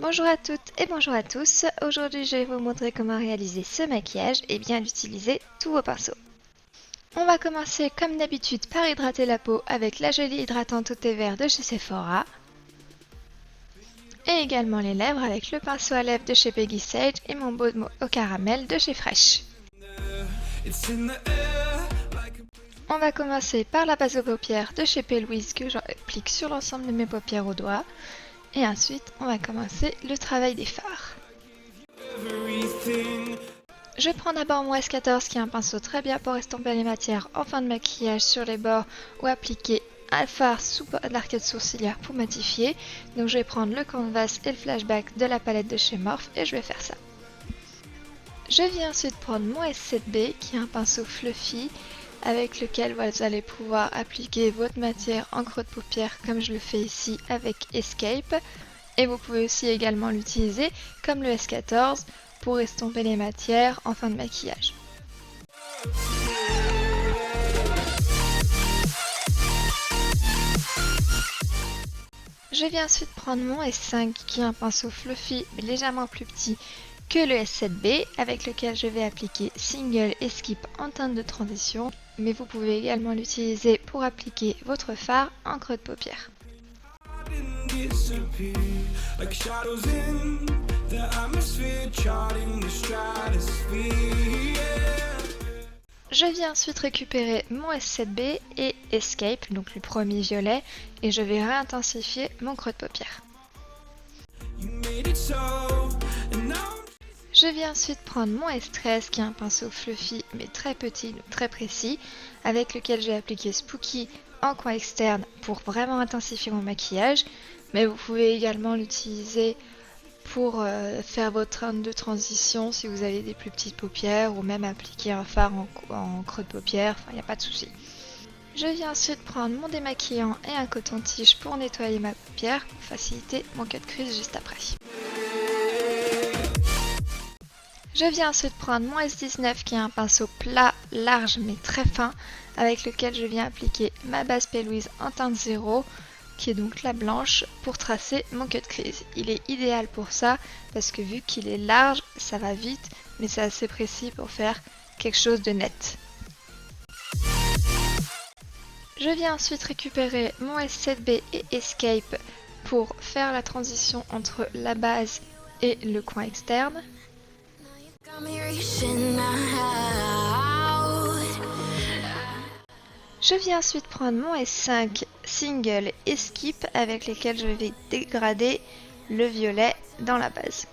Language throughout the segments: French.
Bonjour à toutes et bonjour à tous. Aujourd'hui, je vais vous montrer comment réaliser ce maquillage et bien utiliser tous vos pinceaux. On va commencer comme d'habitude par hydrater la peau avec la jolie hydratante au thé vert de chez Sephora. Et également les lèvres avec le pinceau à lèvres de chez Peggy Sage et mon baume au caramel de chez Fresh. On va commencer par la base aux paupières de chez P. Louise que j'applique sur l'ensemble de mes paupières au doigt. Et ensuite, on va commencer le travail des fards. Je prends d'abord mon S14 qui est un pinceau très bien pour estomper les matières en fin de maquillage sur les bords ou appliquer un fard sous l'arcade sourcilière pour matifier. Donc je vais prendre le canvas et le flashback de la palette de chez Morphe et je vais faire ça. Je viens ensuite prendre mon S7B qui est un pinceau fluffy avec lequel vous allez pouvoir appliquer votre matière en creux de paupière comme je le fais ici avec Escape. Et vous pouvez aussi également l'utiliser comme le S14 pour estomper les matières en fin de maquillage. Je viens ensuite prendre mon S5 qui est un pinceau fluffy mais légèrement plus petit que le S7B avec lequel je vais appliquer Single et Skip en teinte de transition, mais vous pouvez également l'utiliser pour appliquer votre fard en creux de paupière. Je viens ensuite récupérer mon S7B et Escape, donc le premier violet, et je vais réintensifier mon creux de paupière. Je viens ensuite prendre mon S13 qui est un pinceau fluffy mais très petit, donc très précis, avec lequel je vais appliquer Spooky en coin externe pour vraiment intensifier mon maquillage, mais vous pouvez également l'utiliser pour faire votre teinte de transition si vous avez des plus petites paupières ou même appliquer un fard en creux de paupière, enfin il n'y a pas de souci. Je viens ensuite prendre mon démaquillant et un coton-tige pour nettoyer ma paupière pour faciliter mon cut crease juste après. Je viens ensuite prendre mon S19 qui est un pinceau plat, large mais très fin avec lequel je viens appliquer ma base P. Louise en teinte 0 qui est donc la blanche pour tracer mon cut crease. Il est idéal pour ça parce que vu qu'il est large, ça va vite mais c'est assez précis pour faire quelque chose de net. Je viens ensuite récupérer mon S7B et Escape pour faire la transition entre la base et le coin externe. Je viens ensuite prendre mon S5 Single et Skip avec lesquels je vais dégrader le violet dans la base.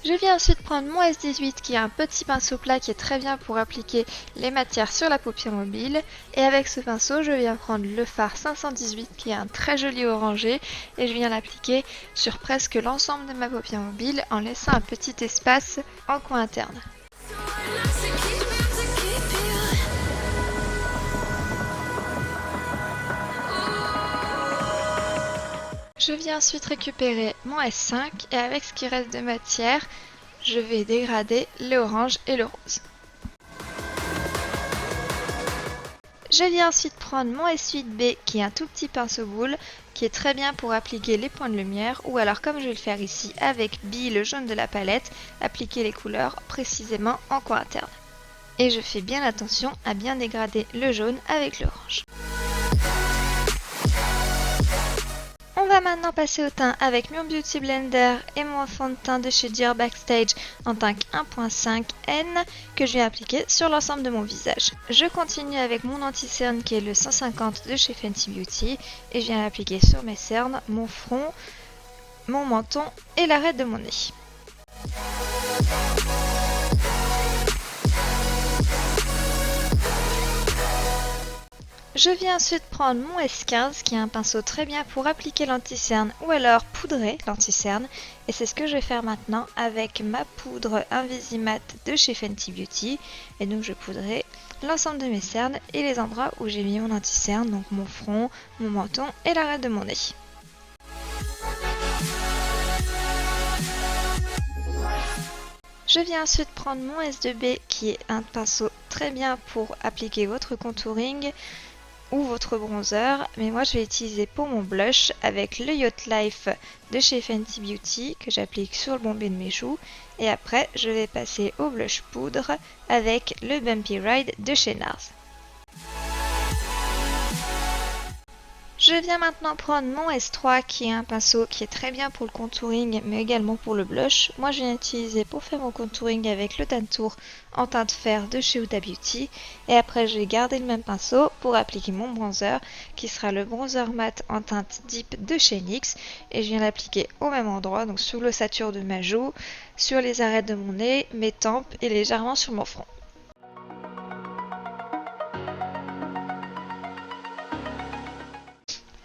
Je viens ensuite prendre mon S18 qui est un petit pinceau plat qui est très bien pour appliquer les matières sur la paupière mobile. Et avec ce pinceau, je viens prendre le fard 518 qui est un très joli orangé et je viens l'appliquer sur presque l'ensemble de ma paupière mobile en laissant un petit espace en coin interne. Je viens ensuite récupérer mon S5 et avec ce qui reste de matière, je vais dégrader l'orange et le rose. Je viens ensuite prendre mon S8B qui est un tout petit pinceau boule qui est très bien pour appliquer les points de lumière ou alors comme je vais le faire ici avec B, le jaune de la palette, appliquer les couleurs précisément en coin interne. Et je fais bien attention à bien dégrader le jaune avec l'orange. On va maintenant passer au teint avec mon Beauty Blender et mon fond de teint de chez Dior Backstage en teint 1.5 N que je vais appliquer sur l'ensemble de mon visage. Je continue avec mon anti-cerne qui est le 150 de chez Fenty Beauty et je viens l'appliquer sur mes cernes, mon front, mon menton et l'arête de mon nez. Je viens ensuite prendre mon S15 qui est un pinceau très bien pour appliquer l'anti-cerne ou alors poudrer l'anti-cerne et c'est ce que je vais faire maintenant avec ma poudre Invisimat de chez Fenty Beauty et donc je poudrerai l'ensemble de mes cernes et les endroits où j'ai mis mon anti-cerne, donc mon front, mon menton et l'arête de mon nez. Je viens ensuite prendre mon S2B qui est un pinceau très bien pour appliquer votre contouring ou votre bronzer, mais moi je vais utiliser pour mon blush avec le Yacht Life de chez Fenty Beauty que j'applique sur le bombé de mes joues, et après je vais passer au blush poudre avec le Bumpy Ride de chez NARS. Je viens maintenant prendre mon S3 qui est un pinceau qui est très bien pour le contouring mais également pour le blush. Moi je viens utiliser pour faire mon contouring avec le Tantour en teinte fer de chez Huda Beauty, et après je vais garder le même pinceau pour appliquer mon bronzer qui sera le bronzer mat en teinte Deep de chez NYX, et je viens l'appliquer au même endroit, donc sur l'ossature de ma joue, sur les arêtes de mon nez, mes tempes et légèrement sur mon front.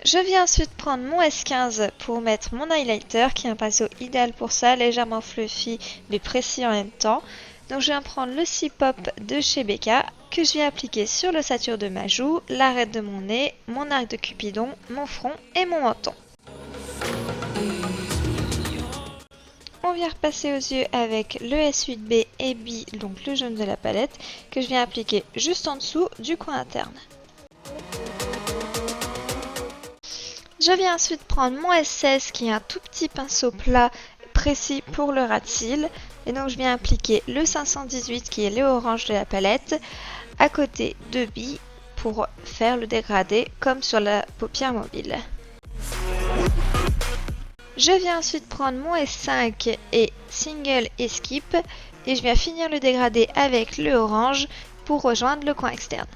Je viens ensuite prendre mon S15 pour mettre mon highlighter qui est un pinceau idéal pour ça, légèrement fluffy mais précis en même temps. Donc je viens prendre le C-Pop de chez Becca que je viens appliquer sur l'ossature de ma joue, l'arête de mon nez, mon arc de cupidon, mon front et mon menton. On vient repasser aux yeux avec le S8B et B, donc le jaune de la palette, que je viens appliquer juste en dessous du coin interne. Je viens ensuite prendre mon S16 qui est un tout petit pinceau plat précis pour le ras de cils, et donc je viens appliquer le 518 qui est le orange de la palette à côté de B pour faire le dégradé comme sur la paupière mobile. Je viens ensuite prendre mon S5 et Single et Skip, et je viens finir le dégradé avec le orange pour rejoindre le coin externe.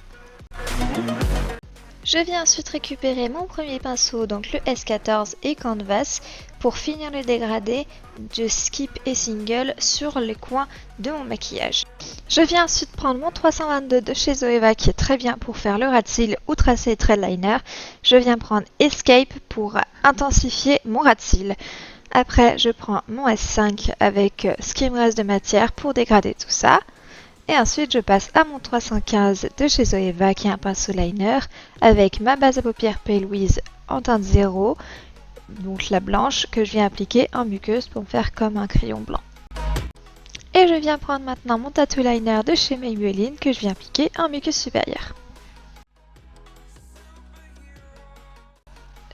Je viens ensuite récupérer mon premier pinceau, donc le S14 et Canvas, pour finir le dégradé de Skip et Single sur les coins de mon maquillage. Je viens ensuite prendre mon 322 de chez Zoeva qui est très bien pour faire le ras de cils ou tracer les traits de liner. Je viens prendre Escape pour intensifier mon ras de cils. Après, je prends mon S5 avec ce qui me reste de matière pour dégrader tout ça. Et ensuite, je passe à mon 315 de chez Zoeva qui est un pinceau liner avec ma base à paupières Pale Wiz en teinte 0, donc la blanche que je viens appliquer en muqueuse pour me faire comme un crayon blanc. Et je viens prendre maintenant mon tattoo liner de chez Maybelline que je viens appliquer en muqueuse supérieure.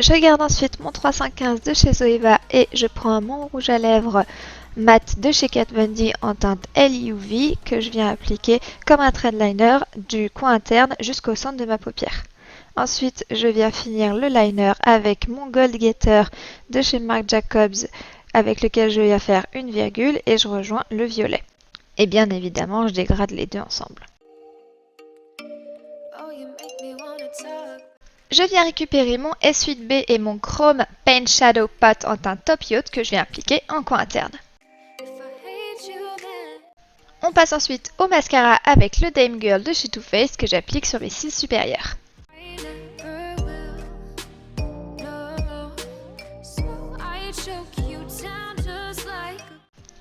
Je garde ensuite mon 315 de chez Zoeva et je prends mon rouge à lèvres mat de chez Kat Von D en teinte LUV que je viens appliquer comme un trend liner du coin interne jusqu'au centre de ma paupière. Ensuite, je viens finir le liner avec mon Gold Getter de chez Marc Jacobs avec lequel je viens faire une virgule et je rejoins le violet. Et bien évidemment, je dégrade les deux ensemble. Je viens récupérer mon S8B et mon Chrome Paint Shadow Pot en teinte Top Yacht que je viens appliquer en coin interne. On passe ensuite au mascara avec le Dame Girl de chez Too Faced que j'applique sur mes cils supérieurs.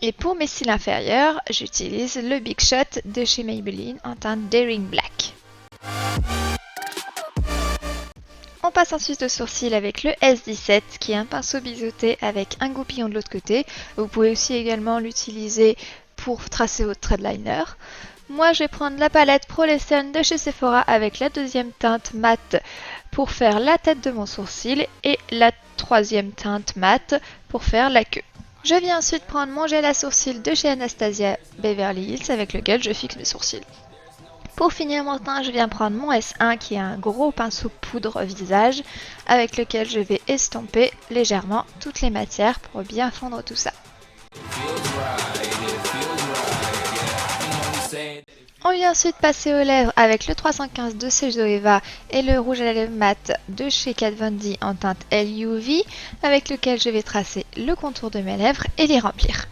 Et pour mes cils inférieurs, j'utilise le Big Shot de chez Maybelline en teinte Daring Black. On passe ensuite au sourcil avec le S17 qui est un pinceau biseauté avec un goupillon de l'autre côté. Vous pouvez aussi également l'utiliser pour tracer votre trait de liner. Moi je vais prendre la palette Pro Lesson de chez Sephora avec la deuxième teinte mat pour faire la tête de mon sourcil et la troisième teinte mat pour faire la queue. Je viens ensuite prendre mon gel à sourcils de chez Anastasia Beverly Hills avec lequel je fixe mes sourcils. Pour finir mon teint, je viens prendre mon S1 qui est un gros pinceau poudre visage avec lequel je vais estomper légèrement toutes les matières pour bien fondre tout ça. On vient ensuite passer aux lèvres avec le 315 de chez Zoeva et le rouge à lèvres mat de chez Kat Von D en teinte LUV avec lequel je vais tracer le contour de mes lèvres et les remplir.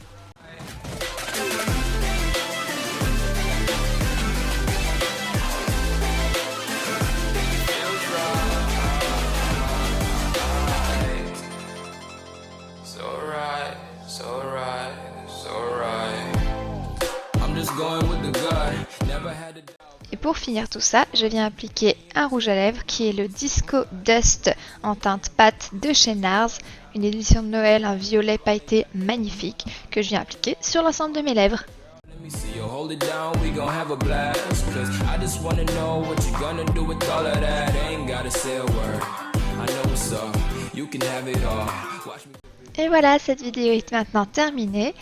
Et pour finir tout ça, je viens appliquer un rouge à lèvres qui est le Disco Dust en teinte pâte de chez NARS, une édition de Noël, un violet pailleté magnifique que je viens appliquer sur l'ensemble de mes lèvres. So hold it down, we gon' have a blast. Cause I just wanna know what you gonna do with all of that. Ain't gotta say a word. I know what's up. You can have it all. Watch me. Et voilà, cette vidéo est maintenant terminée.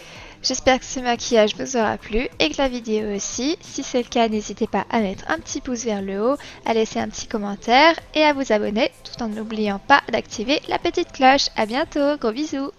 J'espère que ce maquillage vous aura plu et que la vidéo aussi. Si c'est le cas, n'hésitez pas à mettre un petit pouce vers le haut, à laisser un petit commentaire et à vous abonner tout en n'oubliant pas d'activer la petite cloche. À bientôt, gros bisous!